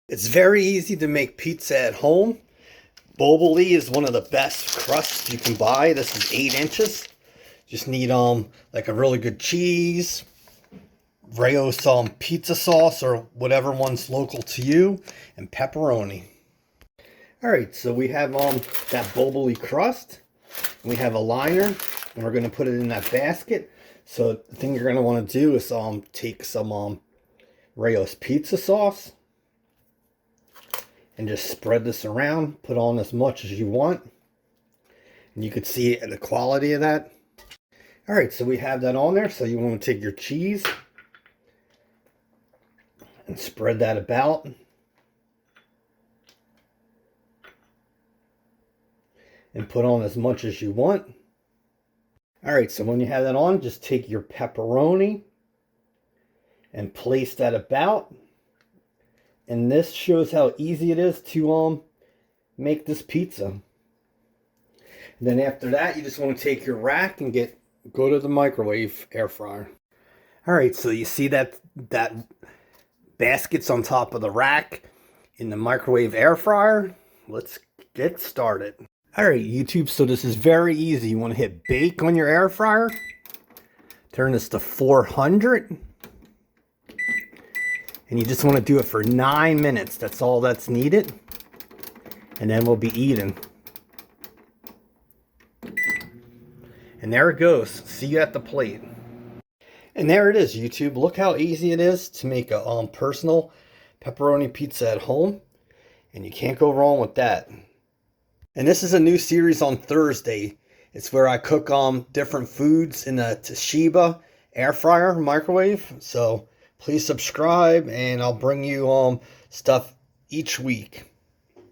It's very easy to make pizza at home. Boboli is one of the best crusts you can buy. This is 8 inches. Just need like a really good cheese, Rayo's pizza sauce or whatever one's local to you, and pepperoni. Alright, so we have that Boboli crust. And we have a liner, and we're going to put it in that basket. So the thing you're going to want to do is take some Rayo's pizza sauce and just spread this around. Put on as much as you want. And you can see the quality of that. Alright, so we have that on there. So you want to take your cheese and spread that about. And put on as much as you want. Alright, so when you have that on, just take your pepperoni and place that about. And this shows how easy it is to make this pizza. And then after that, you just want to take your rack and go to the microwave air fryer. Alright, so you see that basket's on top of the rack in the microwave air fryer. Let's get started. Alright YouTube, so this is very easy. You want to hit bake on your air fryer. Turn this to 400. And you just want to do it for 9 minutes. That's all that's needed. And then we'll be eating. And there it goes. See you at the plate. And there it is, YouTube. Look how easy it is to make a personal pepperoni pizza at home. And you can't go wrong with that. And this is a new series on Thursday. It's where I cook different foods in a Toshiba air fryer microwave. So please subscribe, and I'll bring you stuff each week.